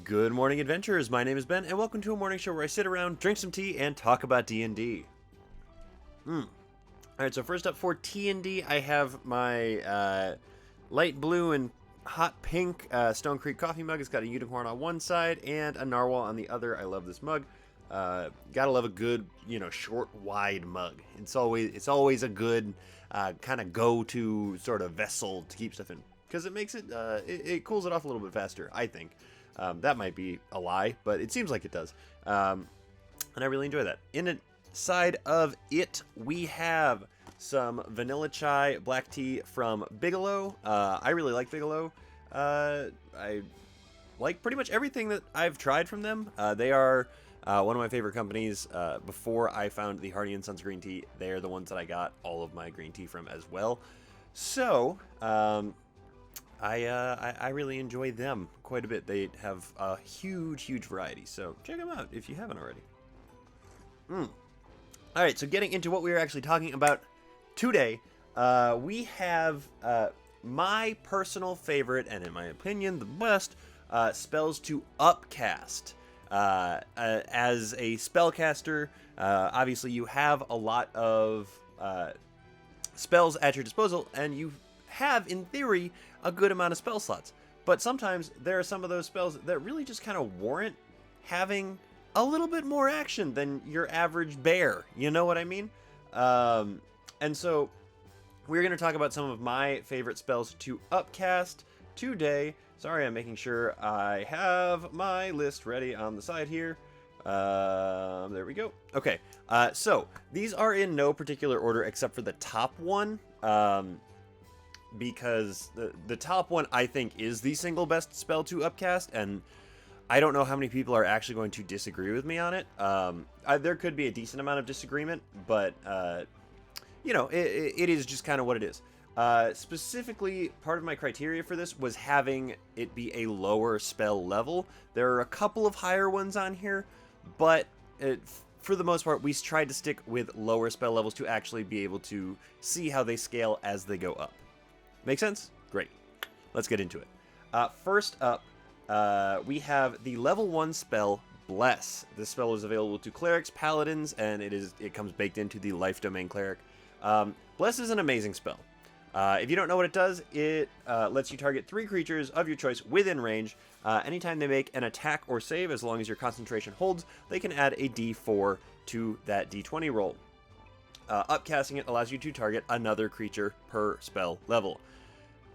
Good morning, adventurers. My name is Ben, and welcome to a morning show where I sit around, drink some tea, and talk about D&D. Alright, so first up for T&D, I have my light blue and hot pink Stone Creek coffee mug. It's got a unicorn on one side and a narwhal on the other. I love this mug. Gotta love a good, short, wide mug. It's always a good kind of go-to sort of vessel to keep stuff in, because it makes it, it cools it off a little bit faster, I think. That might be a lie, but it seems like it does. And I really enjoy that. Inside of it, we have some vanilla chai black tea from Bigelow. I really like Bigelow. I like pretty much everything that I've tried from them. They are one of my favorite companies. Before I found the Hardy & Sons green tea, they're the ones that I got all of my green tea from as well. So, I really enjoy them quite a bit. They have a huge variety, so check them out if you haven't already. Alright, so getting into what we are actually talking about today, we have my personal favorite, and in my opinion, the best, spells to upcast. As a spellcaster, obviously you have a lot of spells at your disposal, and you have, in theory, a good amount of spell slots. But sometimes there are some of those spells that really just kind of warrant having a little bit more action than your average bear. You know what I mean? And so we're going to talk about some of my favorite spells to upcast today. Sorry, I'm making sure I have my list ready on the side here. There we go. Okay, so these are in no particular order except for the top one. Because the top one, I think, is the single best spell to upcast, and I don't know how many people are actually going to disagree with me on it. There could be a decent amount of disagreement, but, it is just kind of what it is. Specifically, part of my criteria for this was having it be a lower spell level. There are a couple of higher ones on here, but for the most part, we tried to stick with lower spell levels to actually be able to see how they scale as they go up. Make sense? Great. Let's get into it. First up, we have the level 1 spell, Bless. This spell is available to clerics, paladins, and it comes baked into the life domain cleric. Bless is an amazing spell. If you don't know what it does, it lets you target 3 creatures of your choice within range. Anytime they make an attack or save, as long as your concentration holds, they can add a d4 to that d20 roll. Upcasting it allows you to target another creature per spell level.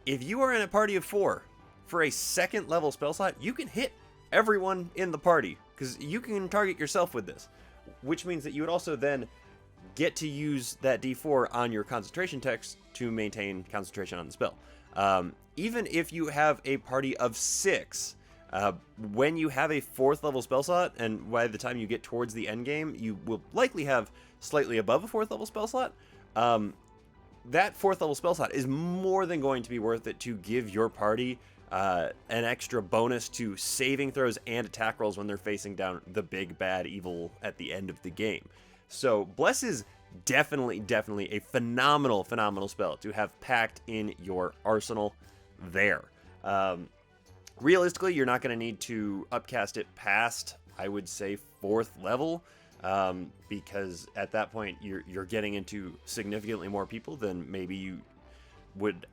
If you are in a party of 4, for a second level spell slot, you can hit everyone in the party, because you can target yourself with this, which means that you would also then get to use that d4 on your concentration text to maintain concentration on the spell. Even if you have a party of 6, when you have a 4th level spell slot, and by the time you get towards the end game, you will likely have slightly above a 4th level spell slot. That 4th level spell slot is more than going to be worth it to give your party an extra bonus to saving throws and attack rolls when they're facing down the big bad evil at the end of the game. So Bless is definitely a phenomenal spell to have packed in your arsenal there. Realistically, you're not going to need to upcast it past, I would say, 4th level, because at that point you're getting into significantly more people than maybe you would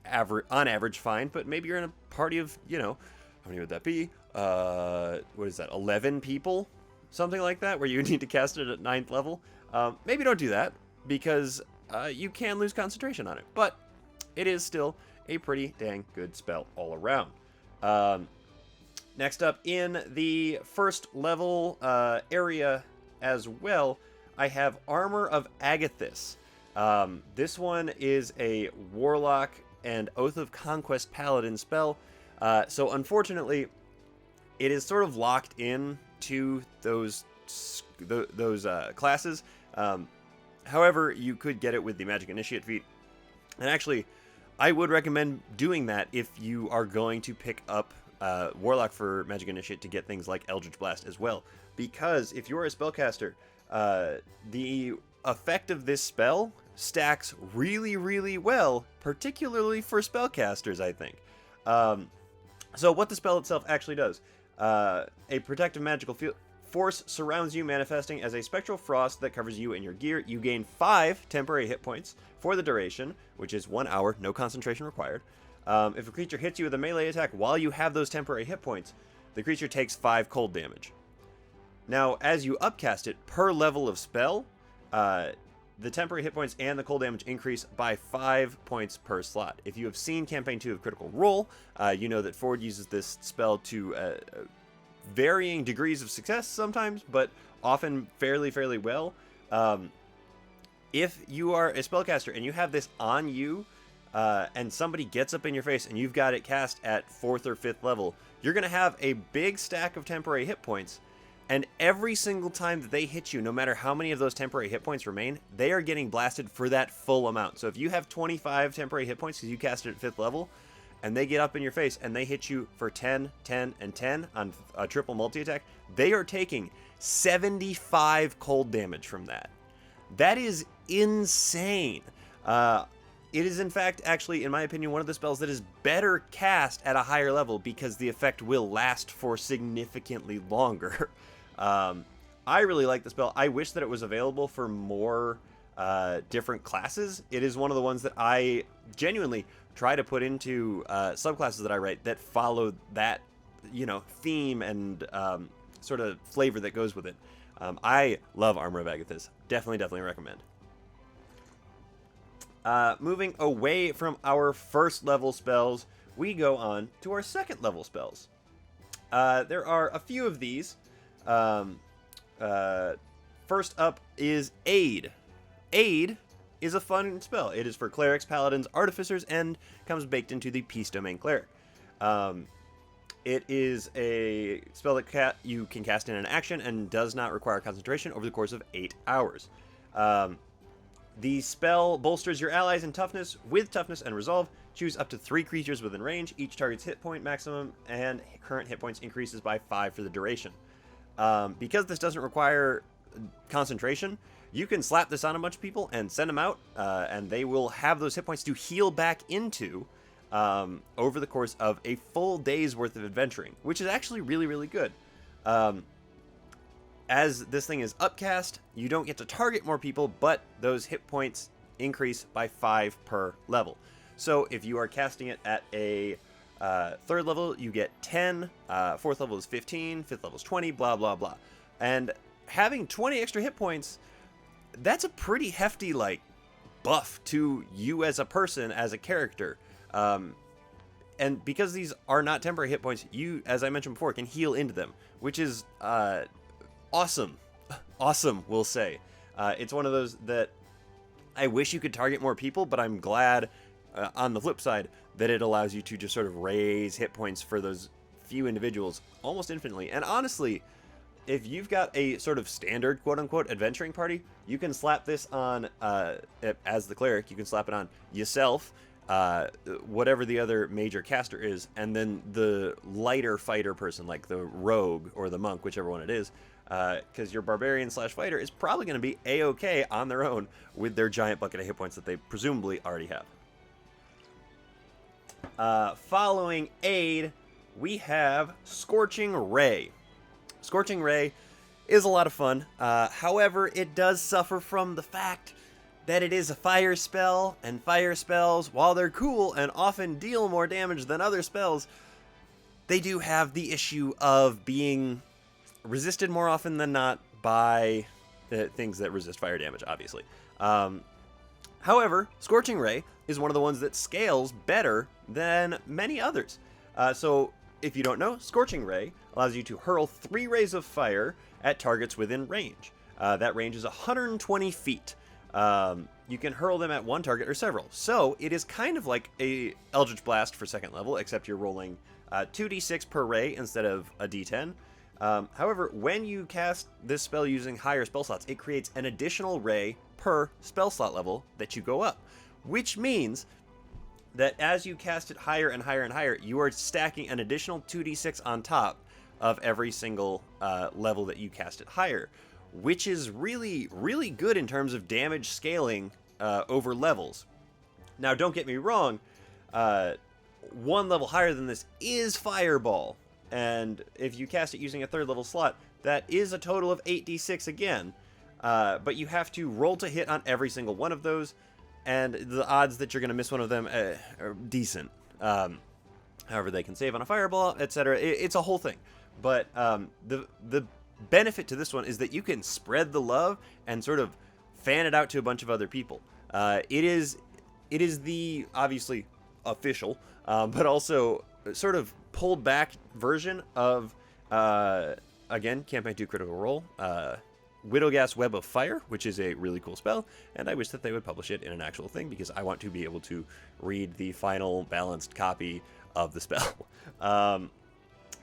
on average find. But maybe you're in a party of, how many would that be? What is that? 11 people, something like that, where you need to cast it at 9th level. Maybe don't do that, because you can lose concentration on it, but it is still a pretty dang good spell all around. Next up, in the first level area as well, I have Armor of Agathis. This one is a Warlock and Oath of Conquest Paladin spell. So unfortunately, it is sort of locked in to those classes. However, you could get it with the Magic Initiate feat. And actually, I would recommend doing that if you are going to pick up Warlock for Magic Initiate to get things like Eldritch Blast as well. Because if you're a spellcaster, the effect of this spell stacks really well, particularly for spellcasters, I think. So what the spell itself actually does, A protective magical force surrounds you, manifesting as a spectral frost that covers you and your gear. You gain 5 temporary hit points for the duration, which is 1 hour, no concentration required. If a creature hits you with a melee attack while you have those temporary hit points, the creature takes 5 cold damage. Now, as you upcast it, per level of spell, the temporary hit points and the cold damage increase by 5 points per slot. If you have seen Campaign 2 of Critical Role, you know that Ford uses this spell to varying degrees of success sometimes, but often fairly well. If you are a spellcaster and you have this on you, and somebody gets up in your face and you've got it cast at 4th or 5th level, you're going to have a big stack of temporary hit points. And every single time that they hit you, no matter how many of those temporary hit points remain, they are getting blasted for that full amount. So if you have 25 temporary hit points because you cast it at 5th level, and they get up in your face and they hit you for 10, 10, and 10 on a triple multi-attack, they are taking 75 cold damage from that. That is insane. It is, in fact, actually, in my opinion, one of the spells that is better cast at a higher level because the effect will last for significantly longer. I really like the spell. I wish that it was available for more different classes. It is one of the ones that I genuinely try to put into subclasses that I write that follow that, theme and sort of flavor that goes with it. I love Armor of Agathis. Definitely recommend. Moving away from our first level spells, we go on to our second level spells. There are a few of these. First up is Aid. Aid is a fun spell. It is for clerics, paladins, artificers, and comes baked into the Peace Domain Cleric. It is a spell that you can cast in an action and does not require concentration over the course of 8 hours. The spell bolsters your allies in toughness with toughness and resolve. Choose up to 3 creatures within range. Each target's hit point maximum and current hit points increases by 5 for the duration. Because this doesn't require concentration, you can slap this on a bunch of people and send them out, and they will have those hit points to heal back into over the course of a full day's worth of adventuring, which is actually really good. As this thing is upcast, you don't get to target more people, but those hit points increase by 5 per level. So if you are casting it at a 3rd level, you get 10, 4th level is 15, 5th level is 20, blah, blah, blah. And having 20 extra hit points, that's a pretty hefty, buff to you as a person, as a character. And because these are not temporary hit points, you, as I mentioned before, can heal into them, which is awesome. Awesome, we'll say. It's one of those that I wish you could target more people, but I'm glad, on the flip side, that it allows you to just sort of raise hit points for those few individuals almost infinitely. And honestly, if you've got a sort of standard quote-unquote adventuring party, you can slap this on, as the cleric, you can slap it on yourself, whatever the other major caster is, and then the lighter fighter person, like the rogue or the monk, whichever one it is, because your barbarian / fighter is probably going to be a-okay on their own with their giant bucket of hit points that they presumably already have. Following Aid, we have Scorching Ray. Scorching Ray is a lot of fun. However, it does suffer from the fact that it is a fire spell, and fire spells, while they're cool and often deal more damage than other spells, they do have the issue of being resisted more often than not by things that resist fire damage, obviously. However, Scorching Ray is one of the ones that scales better than many others. So, if you don't know, Scorching Ray allows you to hurl 3 rays of fire at targets within range. That range is 120 feet. You can hurl them at one target or several. So, it is kind of like a Eldritch Blast for 2nd level, except you're rolling 2d6 per ray instead of a d10. However, when you cast this spell using higher spell slots, it creates an additional ray per spell slot level that you go up, which means that as you cast it higher and higher and higher, you are stacking an additional 2d6 on top of every single level that you cast it higher, which is really good in terms of damage scaling over levels. Now, don't get me wrong, one level higher than this is Fireball. and if you cast it using a 3rd level slot, that is a total of 8d6 again. But you have to roll to hit on every single one of those, and the odds that you're going to miss one of them are decent. However, they can save on a fireball, etc. It's a whole thing. But the benefit to this one is that you can spread the love and sort of fan it out to a bunch of other people. It is the obviously official, but also sort of pulled back version of again, Campaign 2 Critical Role, Widowgas Web of Fire, which is a really cool spell, and I wish that they would publish it in an actual thing because I want to be able to read the final balanced copy of the spell.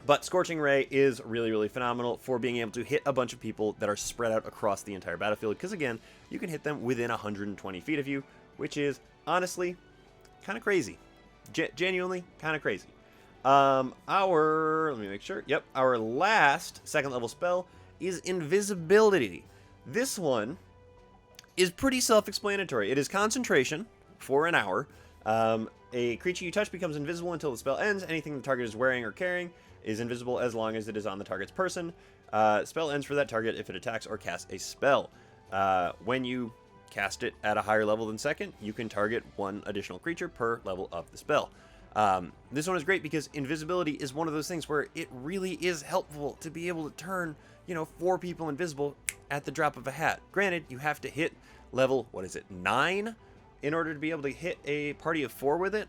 But Scorching Ray is really, really phenomenal for being able to hit a bunch of people that are spread out across the entire battlefield, because again, you can hit them within 120 feet of you, which is honestly kind of crazy. Genuinely kind of crazy. Let me make sure. Yep, our last 2nd level spell is Invisibility. This one is pretty self-explanatory. It is concentration for an hour. A creature you touch becomes invisible until the spell ends. Anything the target is wearing or carrying is invisible as long as it is on the target's person. Spell ends for that target if it attacks or casts a spell. When you cast it at a higher level than 2nd, you can target 1 additional creature per level of the spell. This one is great because invisibility is one of those things where it really is helpful to be able to turn, 4 people invisible at the drop of a hat. Granted, you have to hit level, 9 in order to be able to hit a party of 4 with it,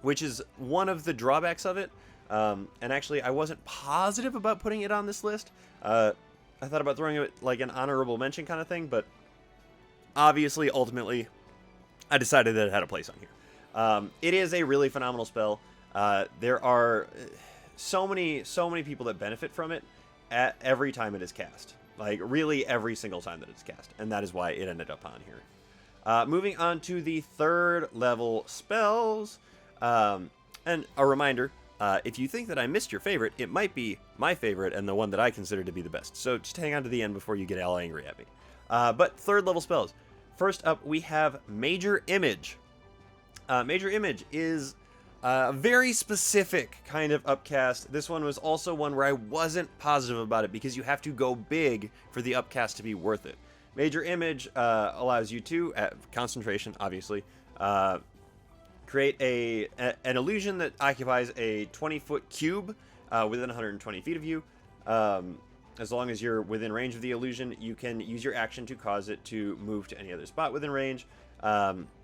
which is one of the drawbacks of it. And actually, I wasn't positive about putting it on this list. I thought about throwing it like an honorable mention kind of thing, but obviously, ultimately, I decided that it had a place on here. It is a really phenomenal spell. There are so many people that benefit from it at every time it is cast. Like, really every single time that it's cast. And that is why it ended up on here. Moving on to the 3rd level spells. And a reminder, if you think that I missed your favorite, it might be my favorite and the one that I consider to be the best. So just hang on to the end before you get all angry at me. But 3rd level spells. First up, we have Major Image. Major Image is a very specific kind of upcast. This one was also one where I wasn't positive about it because you have to go big for the upcast to be worth it. Major Image allows you to, at concentration, obviously, create an illusion that occupies a 20-foot cube within 120 feet of you. As long as you're within range of the illusion, you can use your action to cause it to move to any other spot within range.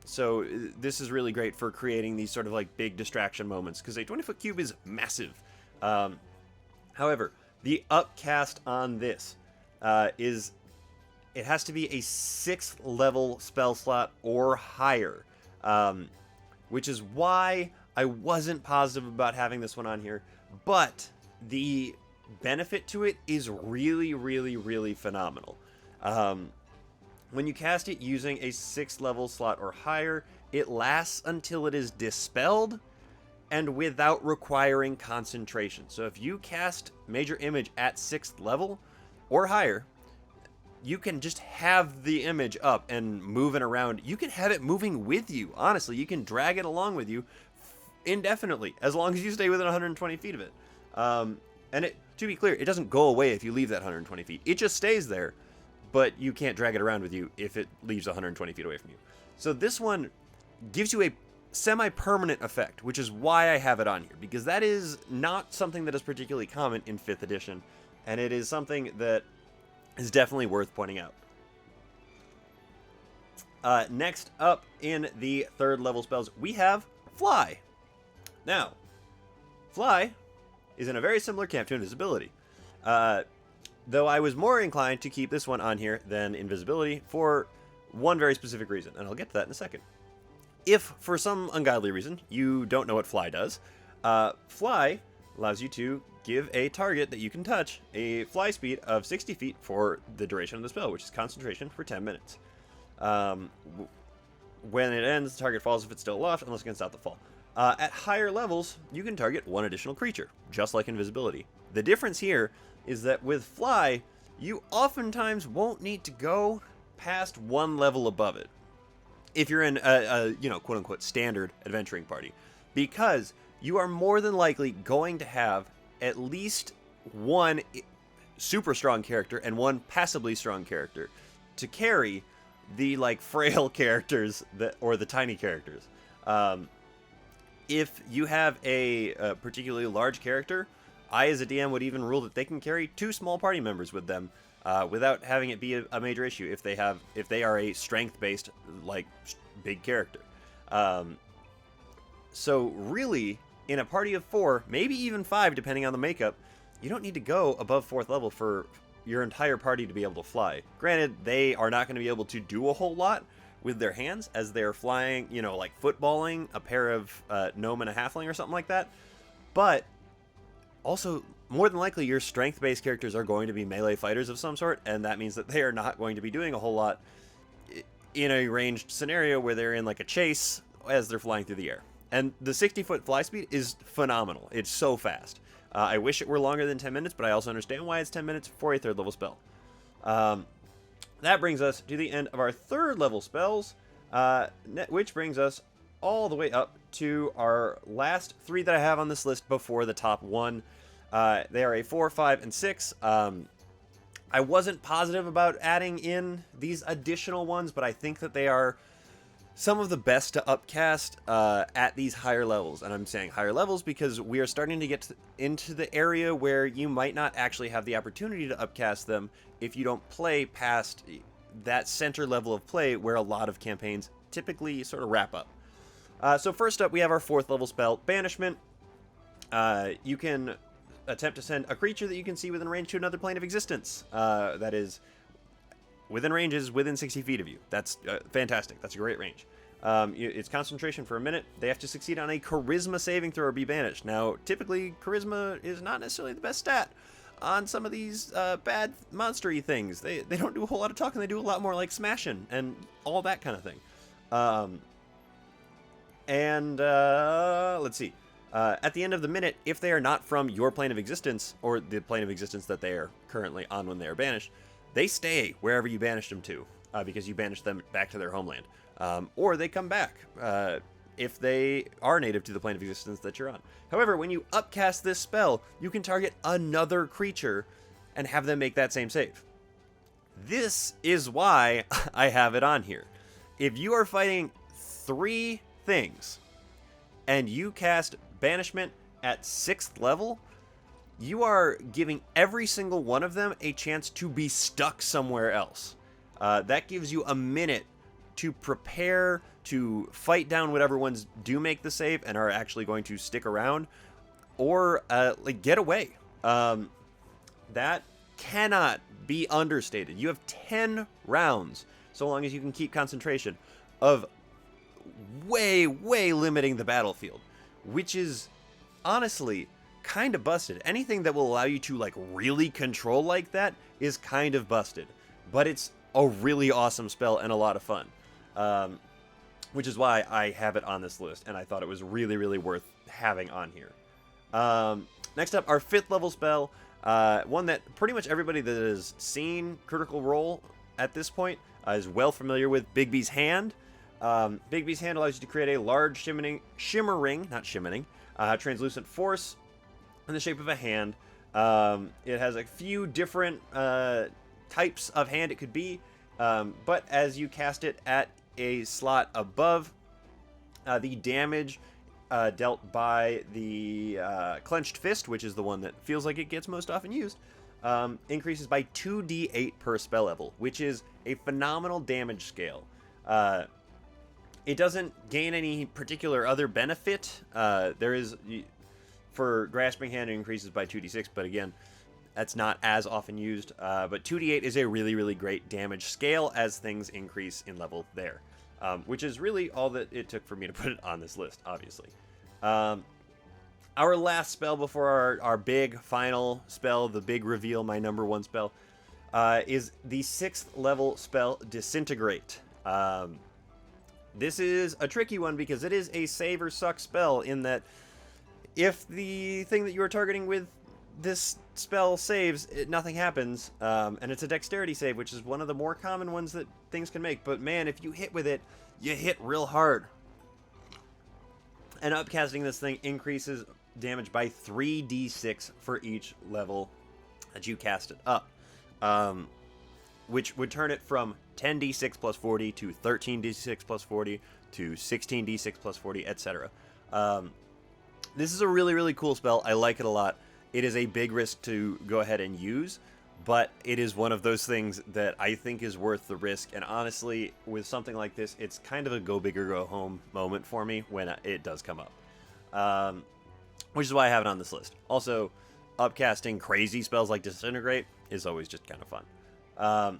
So this is really great for creating these sort of like big distraction moments, because a 20-foot cube is massive. However, the upcast on this is it has to be a 6th level spell slot or higher, which is why I wasn't positive about having this one on here. But the benefit to it is really, really, really phenomenal. When you cast it using a 6th level slot or higher, it lasts until it is dispelled and without requiring concentration. So if you cast Major Image at 6th level or higher, you can just have the image up and moving around. You can have it moving with you. Honestly, you can drag it along with you indefinitely, as long as you stay within 120 feet of it. And it, to be clear, it doesn't go away if you leave that 120 feet. It just stays there, but you can't drag it around with you if it leaves 120 feet away from you. So this one gives you a semi-permanent effect, which is why I have it on here, because that is not something that is particularly common in 5th edition, and it is something that is definitely worth pointing out. Next up in the 3rd level spells, we have Fly. Now, Fly is in a very similar camp to Invisibility, though I was more inclined to keep this one on here than Invisibility for one very specific reason, and I'll get to that in a second. If, for some ungodly reason, you don't know what Fly does, Fly allows you to give a target that you can touch a fly speed of 60 feet for the duration of the spell, which is concentration for 10 minutes. When it ends, the target falls if it's still aloft, unless it can stop the fall. At higher levels, you can target 1 additional creature, just like Invisibility. The difference here is that with Fly, you oftentimes won't need to go past 1 level above it if you're in a quote-unquote standard adventuring party, because you are more than likely going to have at least one super strong character and one passably strong character to carry the like frail characters or the tiny characters. If you have a particularly large character, I as a DM would even rule that they can carry 2 small party members with them without having it be a major issue if they are a strength based like big character. So really, in a party of 4, maybe even 5 depending on the makeup, you don't need to go above 4th level for your entire party to be able to fly. Granted, they are not going to be able to do a whole lot with their hands as they're flying, you know, like footballing a pair of gnome and a halfling or something like that. But also, more than likely, your strength-based characters are going to be melee fighters of some sort, and that means that they are not going to be doing a whole lot in a ranged scenario where they're in like a chase as they're flying through the air. And the 60-foot fly speed is phenomenal. It's so fast. I wish it were longer than 10 minutes, but I also understand why it's 10 minutes for a 3rd level spell. That brings us to the end of our 3rd level spells, which brings us all the way up to our last 3 that I have on this list before the top 1. They are a 4, 5, and 6. I wasn't positive about adding in these additional ones, but I think that they are some of the best to upcast at these higher levels. And I'm saying higher levels because we are starting to get into the area where you might not actually have the opportunity to upcast them if you don't play past that center level of play where a lot of campaigns typically sort of wrap up. So first up, we have our 4th level spell, Banishment. You can attempt to send a creature that you can see within range to another plane of existence. That is within range is within 60 feet of you. That's fantastic. That's a great range. It's concentration for a minute. They have to succeed on a charisma saving throw or be banished. Now, typically, charisma is not necessarily the best stat on some of these bad monster-y things. They don't do a whole lot of talking. They do a lot more like smashing and all that kind of thing. Let's see. At the end of the minute, if they are not from your plane of existence or the plane of existence that they are currently on when they are banished, they stay wherever you banished them to because you banished them back to their homeland. Or they come back if they are native to the plane of existence that you're on. However, when you upcast this spell, you can target another creature and have them make that same save. This is why I have it on here. If you are fighting 3 things and you cast Banishment at 6th level, you are giving every single one of them a chance to be stuck somewhere else. That gives you a minute to prepare to fight down whatever ones do make the save and are actually going to stick around, or like get away. That cannot be understated. You have 10 rounds, so long as you can keep concentration, of way limiting the battlefield, which is honestly kind of busted. Anything that will allow you to like really control like that is kind of busted, but it's a really awesome spell and a lot of fun, which is why I have it on this list, and I thought it was really worth having on here. Next up, our 5th level spell, one that pretty much everybody that has seen Critical Role at this point is well familiar with, Bigby's Hand. Bigby's Hand allows you to create a large shimmering, translucent force in the shape of a hand. It has a few different types of hand it could be, but as you cast it at a slot above, the damage dealt by the Clenched Fist, which is the one that feels like it gets most often used, increases by 2d8 per spell level, which is a phenomenal damage scale. It doesn't gain any particular other benefit. There is, for Grasping Hand, it increases by 2d6, but again, that's not as often used. But 2d8 is a really great damage scale as things increase in level there, which is really all that it took for me to put it on this list, obviously. Our last spell before our big final spell, the big reveal, my number 1 spell, is the 6th level spell, Disintegrate. This is a tricky one because it is a save or suck spell in that if the thing that you are targeting with this spell saves, nothing happens, and it's a dexterity save, which is one of the more common ones that things can make. But man, if you hit with it, you hit real hard. And upcasting this thing increases damage by 3d6 for each level that you cast it up, which would turn it from 10d6 plus 40 to 13d6 plus 40 to 16d6 plus 40, etc. This is a really, really cool spell. I like it a lot. It is a big risk to go ahead and use, but it is one of those things that I think is worth the risk. And honestly, with something like this, it's kind of a go big or go home moment for me when it does come up, which is why I have it on this list. Also, upcasting crazy spells like Disintegrate is always just kind of fun.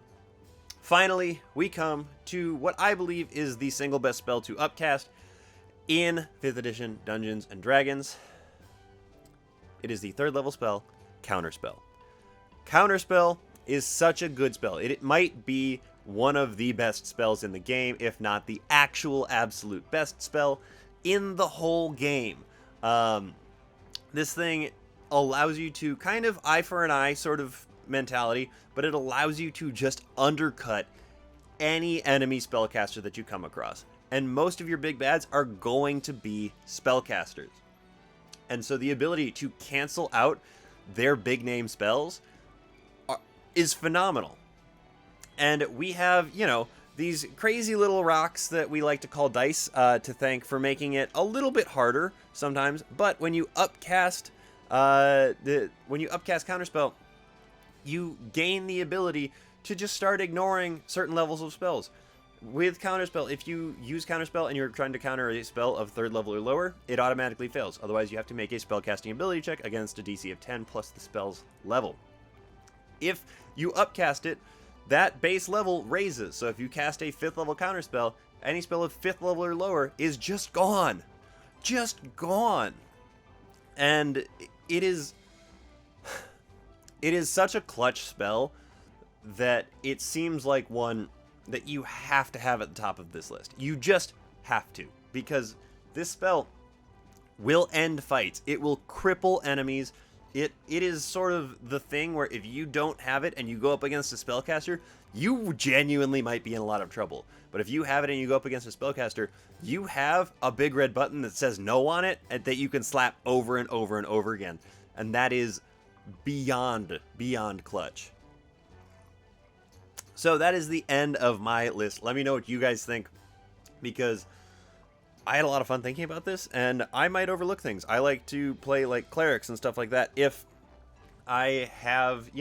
Finally, we come to what I believe is the single best spell to upcast in 5th edition Dungeons & Dragons. It is the 3rd level spell, Counterspell. Counterspell is such a good spell. It might be one of the best spells in the game, if not the actual absolute best spell in the whole game. This thing allows you to kind of eye for an eye sort of mentality, but it allows you to just undercut any enemy spellcaster that you come across. And most of your big bads are going to be spellcasters. And so the ability to cancel out their big name spells is phenomenal. And we have, these crazy little rocks that we like to call dice to thank for making it a little bit harder sometimes. But when you upcast Counterspell, you gain the ability to just start ignoring certain levels of spells. With Counterspell, if you use Counterspell and you're trying to counter a spell of 3rd level or lower, it automatically fails. Otherwise, you have to make a spellcasting ability check against a DC of 10 plus the spell's level. If you upcast it, that base level raises. So if you cast a 5th level Counterspell, any spell of 5th level or lower is just gone. Just gone. And it is such a clutch spell that it seems like one that you have to have at the top of this list. You just have to, because this spell will end fights. It will cripple enemies. It is sort of the thing where if you don't have it and you go up against a spellcaster, you genuinely might be in a lot of trouble. But if you have it and you go up against a spellcaster, you have a big red button that says no on it and that you can slap over and over and over again. And that is beyond clutch. So that is the end of my list. Let me know what you guys think, because I had a lot of fun thinking about this, and I might overlook things. I like to play like clerics and stuff like that if I have,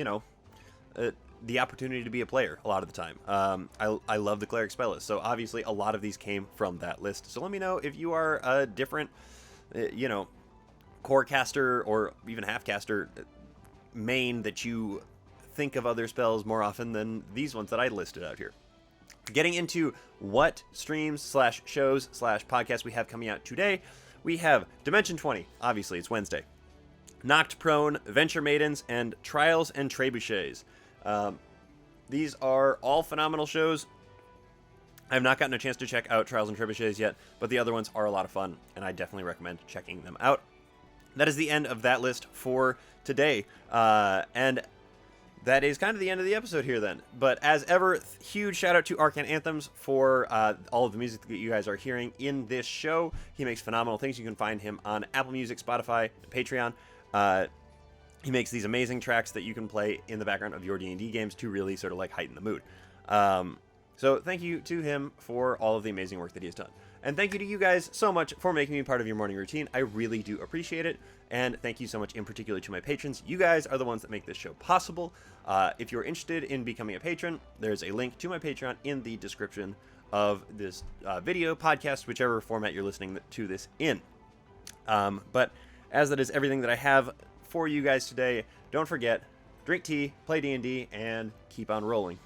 the opportunity to be a player a lot of the time. I love the cleric spell list, so obviously a lot of these came from that list. So let me know if you are a different, core caster or even half caster main that you think of other spells more often than these ones that I listed out here. Getting into what streams / shows / podcasts we have coming out today, we have Dimension 20, obviously it's Wednesday, Knocked Prone, Venture Maidens, and Trials and Trebuchets. These are all phenomenal shows. I have not gotten a chance to check out Trials and Trebuchets yet, but the other ones are a lot of fun, and I definitely recommend checking them out. That is the end of that list for today, and that is kind of the end of the episode here then. But as ever, huge shout out to Arcane Anthems for all of the music that you guys are hearing in this show. He makes phenomenal things. You can find him on Apple Music, Spotify, and Patreon. He makes these amazing tracks that you can play in the background of your D&D games to really sort of like heighten the mood. So thank you to him for all of the amazing work that he has done. And thank you to you guys so much for making me part of your morning routine. I really do appreciate it. And thank you so much in particular to my patrons. You guys are the ones that make this show possible. If you're interested in becoming a patron, there's a link to my Patreon in the description of this video, podcast, whichever format you're listening to this in. But as that is everything that I have for you guys today, don't forget, drink tea, play D&D, and keep on rolling.